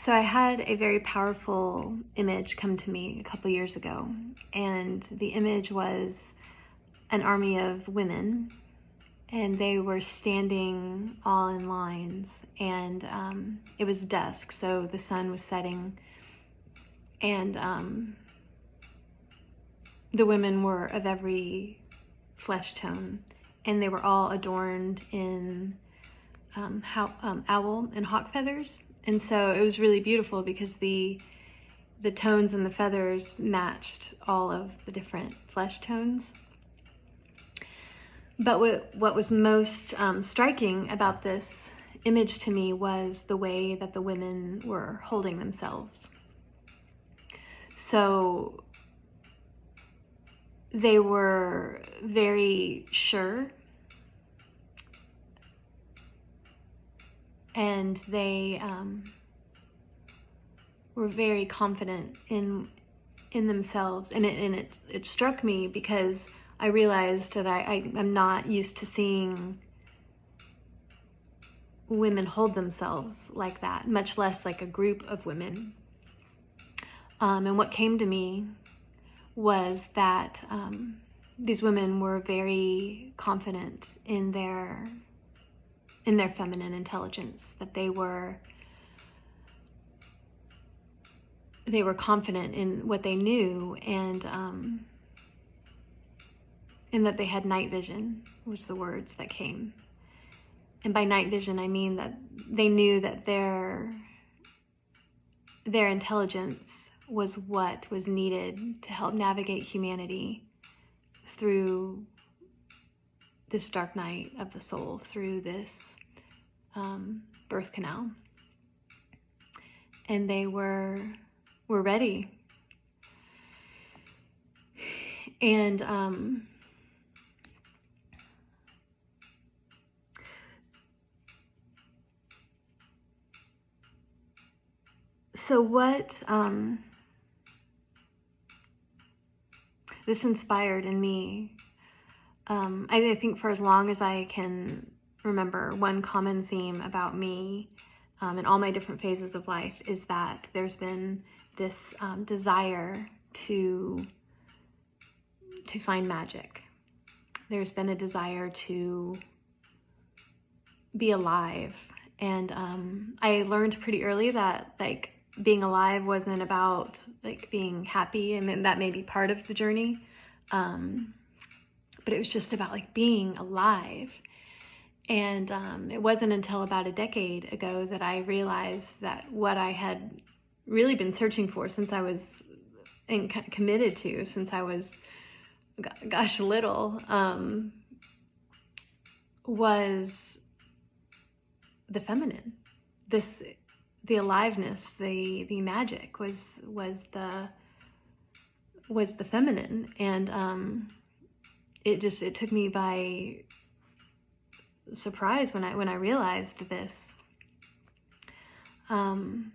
So I had a very powerful image come to me a couple years ago, and the image was an army of women, and they were standing all in lines, and it was dusk, so the sun was setting, and the women were of every flesh tone, and they were all adorned in owl and hawk feathers. And so it was really beautiful because the tones and the feathers matched all of the different flesh tones. But what was most striking about this image to me was the way that the women were holding themselves. So they were very sure, and they were very confident in themselves. And it struck me because I realized that I'm not used to seeing women hold themselves like that, much less like a group of women. And what came to me was that these women were very confident in their feminine intelligence, that they were confident in what they knew, and that they had night vision was the words that came. And by night vision, I mean that they knew that their intelligence was what was needed to help navigate humanity through this dark night of the soul, through this birth canal. And they were ready. And so what this inspired in me, I think for as long as I can remember, one common theme about me in all my different phases of life is that there's been this desire to find magic. There's been a desire to be alive. And I learned pretty early that being alive wasn't about being happy, and that may be part of the journey. But it was just about being alive. And it wasn't until about a decade ago that I realized that what I had really been searching for since I was committed to, since I was, little, was the feminine. The aliveness, the magic was the feminine. And it took me by surprise when I realized this. And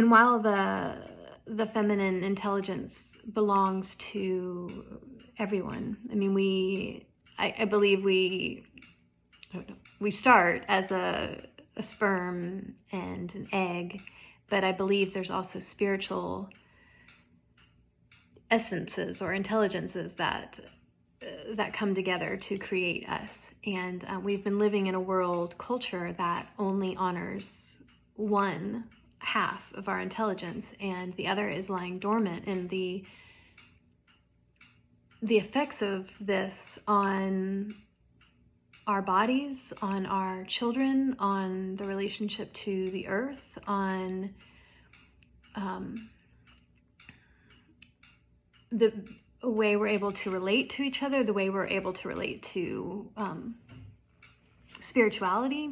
while the feminine intelligence belongs to everyone, I mean, I believe we start as a sperm and an egg, but I believe there's also spiritual essences or intelligences that come together to create us. And we've been living in a world culture that only honors one half of our intelligence, and the other is lying dormant. And the effects of this on our bodies, on our children, on the relationship to the earth, on the way we're able to relate to each other, the way we're able to relate to spirituality.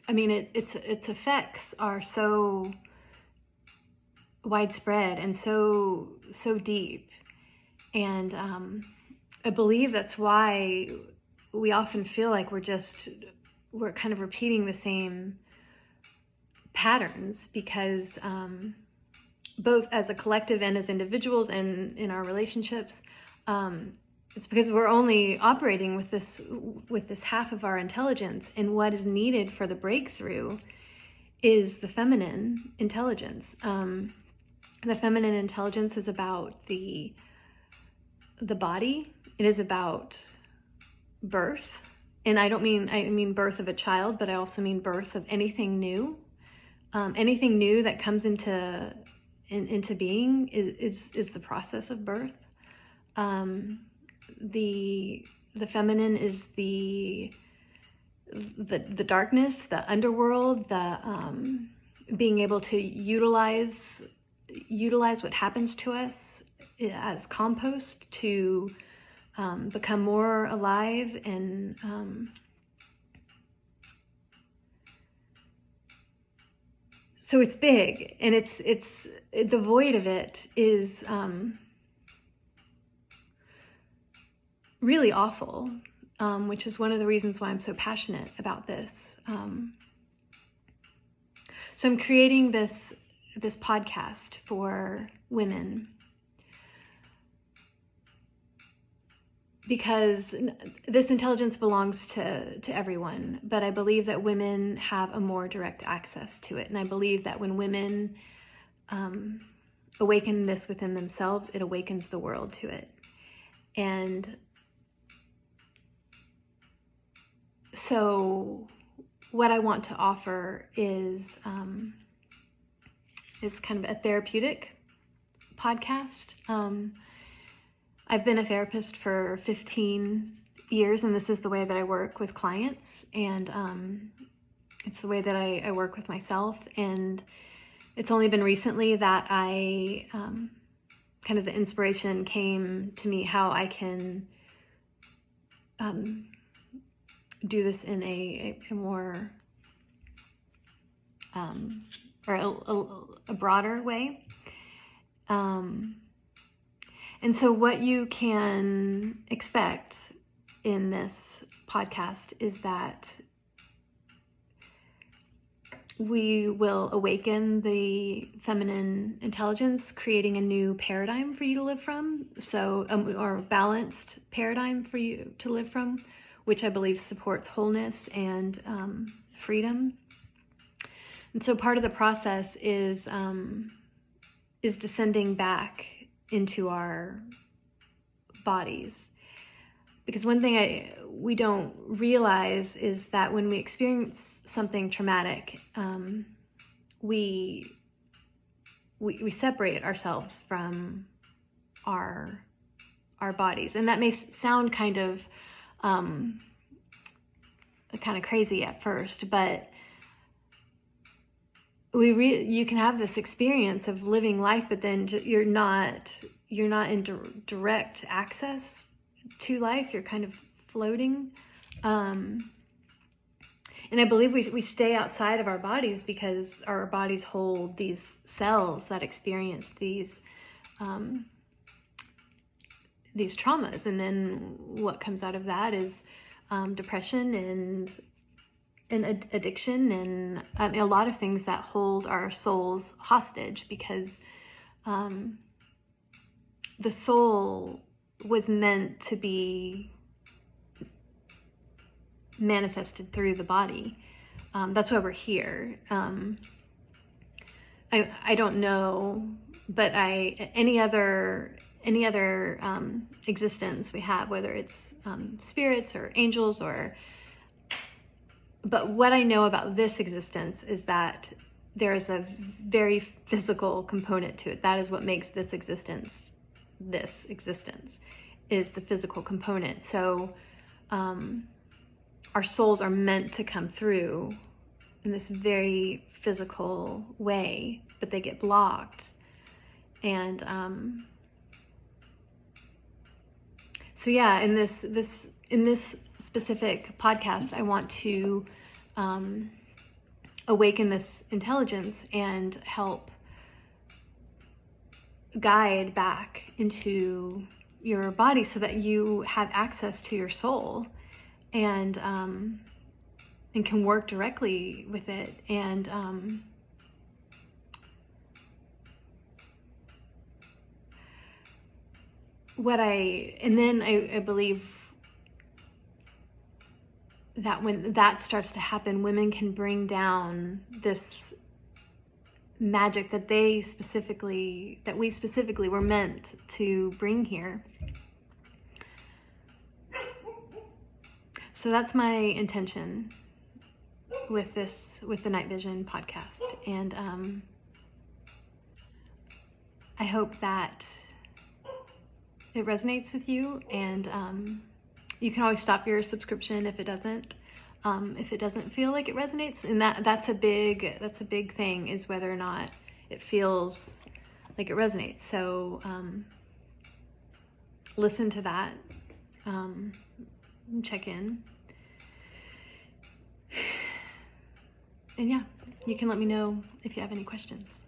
I mean, its effects are so widespread and so deep. And I believe that's why we often feel like we're kind of repeating the same patterns, because both as a collective and as individuals and in our relationships, It's because we're only operating with this half of our intelligence, and what is needed for the breakthrough is the feminine intelligence. The feminine intelligence is about the body. It is about birth, and I mean birth of a child, but I also mean birth of anything new. Anything new that comes into being is the process of birth. The feminine is the darkness, the underworld, the being able to utilize what happens to us as compost to become more alive. And so it's big, and it's the void of it is really awful, which is one of the reasons why I'm so passionate about this. So I'm creating this podcast for women because this intelligence belongs to everyone, but I believe that women have a more direct access to it. And I believe that when women awaken this within themselves, it awakens the world to it. And so what I want to offer is kind of a therapeutic podcast. I've been a therapist for 15 years, and this is the way that I work with clients, and it's the way that I work with myself. And it's only been recently that I kind of the inspiration came to me how I can do this in a more or a broader way. And so what you can expect in this podcast is that we will awaken the feminine intelligence, creating a new paradigm for you to live from. So, or a balanced paradigm for you to live from, which I believe supports wholeness and freedom. And so part of the process is descending back into our bodies. Because one thing we don't realize is that when we experience something traumatic, we separate ourselves from our bodies, and that may sound kind of crazy at first, but you can have this experience of living life, but then you're not in direct access to life. You're kind of floating. And I believe we stay outside of our bodies because our bodies hold these cells that experience these traumas. And then what comes out of that is depression and addiction and a lot of things that hold our souls hostage, because the soul was meant to be manifested through the body. That's why we're here. I don't know, but any other existence we have, whether it's spirits or angels but what I know about this existence is that there is a very physical component to it. That is what makes this existence, is the physical component. So our souls are meant to come through in this very physical way, but they get blocked. And so yeah, in this specific podcast, I want to awaken this intelligence and help guide back into your body so that you have access to your soul and can work directly with it. And and then I believe that when that starts to happen, women can bring down this magic that we specifically were meant to bring here. So that's my intention with the Night Vision podcast. And I hope that it resonates with you, and you can always stop your subscription if it doesn't feel like it resonates. And that's a big thing, is whether or not it feels like it resonates. So listen to that, check in, and yeah, you can let me know if you have any questions.